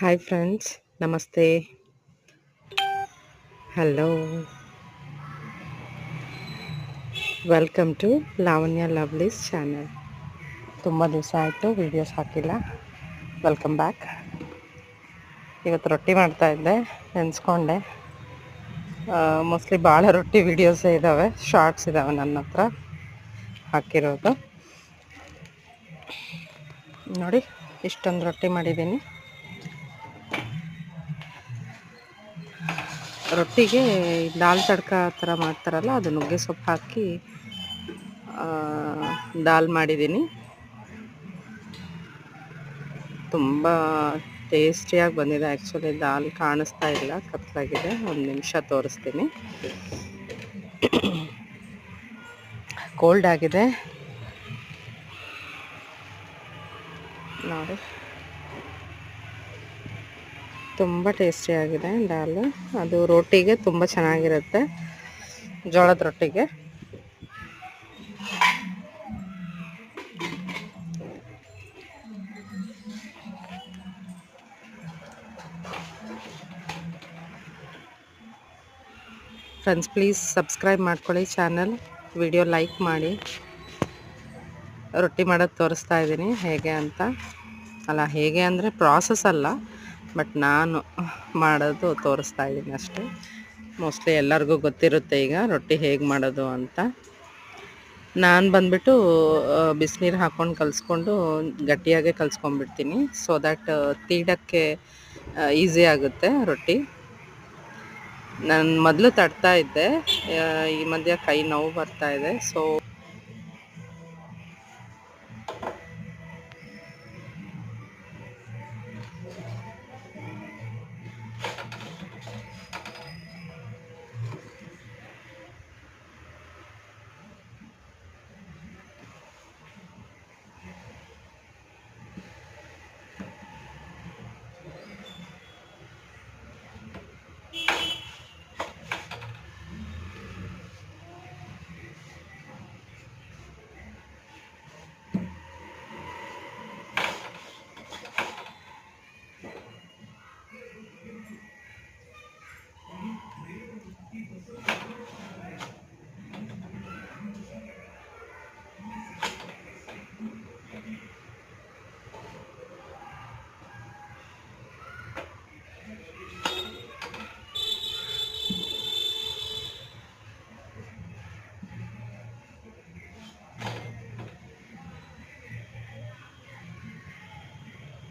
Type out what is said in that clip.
Hi friends, ನಮಸ್ತೆ. Hello, welcome to Lavanya lovelies channel. ತುಂಬ ದಿವಸ ಆಯಿತು ವೀಡಿಯೋಸ್ ಹಾಕಿಲ್ಲ. Welcome back. ಇವತ್ತು ರೊಟ್ಟಿ ಮಾಡ್ತಾಯಿದ್ದೆ, ನೆನೆಸ್ಕೊಂಡೆ. ಮೋಸ್ಟ್ಲಿ ಭಾಳ ರೊಟ್ಟಿ ವೀಡಿಯೋಸೇ ಇದ್ದಾವೆ, ಶಾರ್ಟ್ಸ್ ಇದ್ದಾವೆ ನನ್ನ ಹತ್ರ ಹಾಕಿರೋದು. ನೋಡಿ, ಇಷ್ಟೊಂದು ರೊಟ್ಟಿ ಮಾಡಿದ್ದೀನಿ. ರೊಟ್ಟಿಗೆ ದಾಲ್ ತಡ್ಕ ಥರ ಮಾಡ್ತಾರಲ್ಲ, ಅದು ನುಗ್ಗೆ ಸೊಪ್ಪು ಹಾಕಿ ದಾಲ್ ಮಾಡಿದ್ದೀನಿ. ತುಂಬ ಟೇಸ್ಟಿಯಾಗಿ ಬಂದಿದೆ. ಆ್ಯಕ್ಚುಲಿ ದಾಲ್ ಕಾಣಿಸ್ತಾ ಇಲ್ಲ, ಕತ್ಲಾಗಿದೆ. ಒಂದು ನಿಮಿಷ ತೋರಿಸ್ತೀನಿ. ಕೋಲ್ಡ್ ಆಗಿದೆ ನೋಡಿ, ತುಂಬ ಟೇಸ್ಟಿಯಾಗಿದೆ ದಾಲ್. ಅದು ರೋಟಿಗೆ ತುಂಬ ಚೆನ್ನಾಗಿರುತ್ತೆ, ಜೋಳದ ರೊಟ್ಟಿಗೆ. ಫ್ರೆಂಡ್ಸ್, ಪ್ಲೀಸ್ ಸಬ್ಸ್ಕ್ರೈಬ್ ಮಾಡ್ಕೊಳ್ಳಿ ಚಾನಲ್, ವಿಡಿಯೋ ಲೈಕ್ ಮಾಡಿ. ರೊಟ್ಟಿ ಮಾಡೋದು ತೋರಿಸ್ತಾ ಇದ್ದೀನಿ ಹೇಗೆ ಅಂತ. ಅಲ್ಲ, ಹೇಗೆ ಅಂದರೆ ಪ್ರಾಸೆಸ್ ಅಲ್ಲ, ಬಟ್ ನಾನು ಮಾಡೋದು ತೋರಿಸ್ತಾ ಇದ್ದೀನಿ ಅಷ್ಟೇ. ಮೋಸ್ಟ್ಲಿ ಎಲ್ಲರಿಗೂ ಗೊತ್ತಿರುತ್ತೆ ಈಗ ರೊಟ್ಟಿ ಹೇಗೆ ಮಾಡೋದು ಅಂತ. ನಾನು ಬಂದುಬಿಟ್ಟು ಬಿಸಿನೀರು ಹಾಕ್ಕೊಂಡು ಕಲಿಸ್ಕೊಂಡು ಗಟ್ಟಿಯಾಗೆ ಕಲಿಸ್ಕೊಂಡ್ಬಿಡ್ತೀನಿ, ಸೊ ದ್ಯಾಟ್ ತೀಡೋಕ್ಕೆ ಈಸಿ ಆಗುತ್ತೆ ರೊಟ್ಟಿ. ನಾನು ಮೊದಲು ತಡ್ತಾ ಇದ್ದೆ, ಈ ಮಧ್ಯೆ ಕೈ ನೋವು ಬರ್ತಾ ಇದೆ. ಸೊ